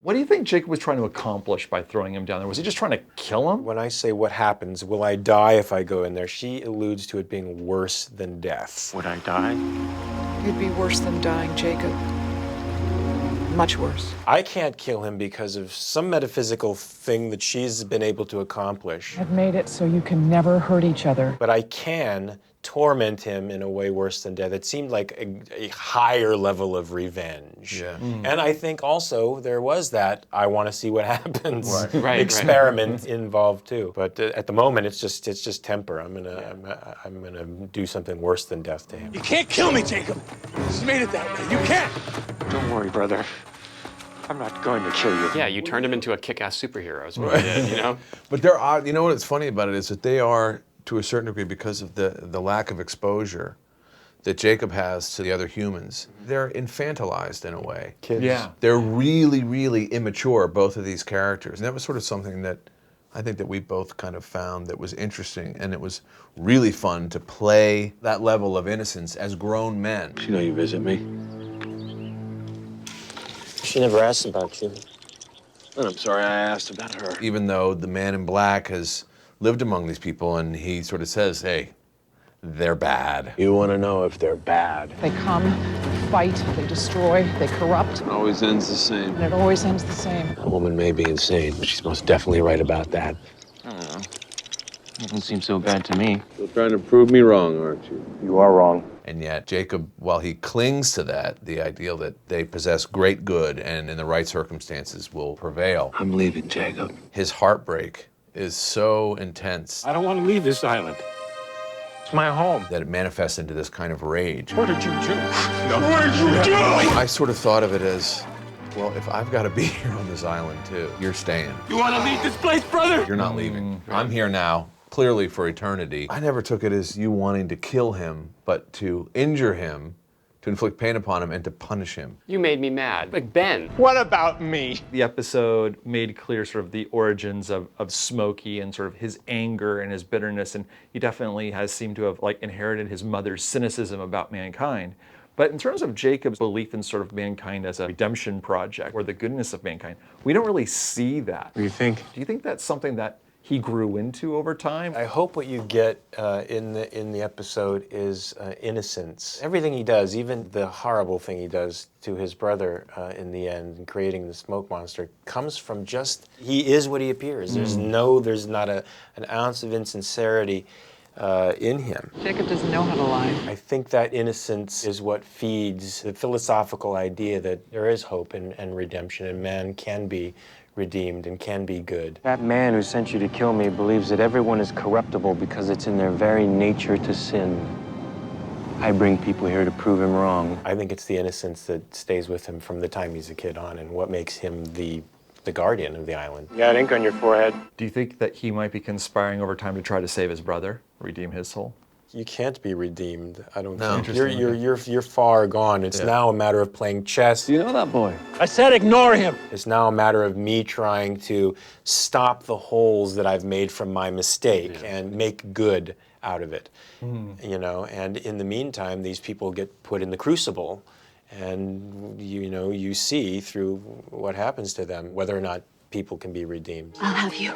What do you think Jacob was trying to accomplish by throwing him down there? Was he just trying to kill him? When I say what happens, will I die if I go in there, she alludes to it being worse than death. Would I die? It'd be worse than dying, Jacob. Much worse. I can't kill him because of some metaphysical thing that she's been able to accomplish. I've made it so you can never hurt each other. But I can torment him in a way worse than death. It seemed like a higher level of revenge. Yeah. And I think also there was that I want to see what happens Right, experiment involved too. But at the moment it's just temper. I'm gonna do something worse than death to him. You can't kill me, Jacob. She's made it that way. You can't. Don't worry, brother. I'm not going to kill you. Yeah, you turned him into a kick-ass superhero is what you did, you know? But there are, you know what's funny about it is that they are, to a certain degree, because of the lack of exposure that Jacob has to the other humans, they're infantilized in a way. Kids. Yeah. They're really, really immature, both of these characters. And that was sort of something that I think that we both kind of found that was interesting, and it was really fun to play that level of innocence as grown men. You know you visit me. She never asked about you. And I'm sorry I asked about her. Even though the man in black has lived among these people, and he sort of says, hey, they're bad. You want to know if they're bad. They come, fight, they destroy, they corrupt, It always ends the same. and it always ends the same. A woman may be insane, but she's most definitely right about that. I don't know. It doesn't seem so bad to me. You're trying to prove me wrong, aren't you? You are wrong. And yet Jacob, while he clings to that, the ideal that they possess great good and in the right circumstances will prevail, I'm leaving, Jacob. his heartbreak is so intense I don't want to leave this island. It's my home. that it manifests into this kind of rage. What did you do? What did you do? I sort of thought of it as, well, if I've got to be here on this island too, you're staying. You want to leave this place, brother? You're not leaving. I'm here now, clearly for eternity. I never took it as you wanting to kill him, but to injure him, to inflict pain upon him, and to punish him. You made me mad. Like Ben. What about me? The episode made clear sort of the origins of Smokey and sort of his anger and his bitterness, and he definitely has seemed to have like inherited his mother's cynicism about mankind. But in terms of Jacob's belief in sort of mankind as a redemption project or the goodness of mankind, we don't really see that. What do you think? Do you think that's something that he grew into over time? I hope what you get in the episode is innocence. Everything he does, even the horrible thing he does to his brother in the end, in creating the smoke monster, comes from just, he is what he appears. There's not an ounce of insincerity in him. Jacob doesn't know how to lie. I think that innocence is what feeds the philosophical idea that there is hope and redemption, and man can be redeemed and can be good. That man who sent you to kill me believes that everyone is corruptible because it's in their very nature to sin. I bring people here to prove him wrong. I think it's the innocence that stays with him from the time he's a kid on, and what makes him the guardian of the island. You got ink on your forehead. Do you think that he might be conspiring over time to try to save his brother, redeem his soul? You can't be redeemed, I don't No. think. You're far gone. It's now a matter of playing chess. You know that boy? I said ignore him. It's now a matter of me trying to stop the holes that I've made from my mistake and make good out of it. You know, and in the meantime, these people get put in the crucible, and you see through what happens to them whether or not people can be redeemed. I'll have you.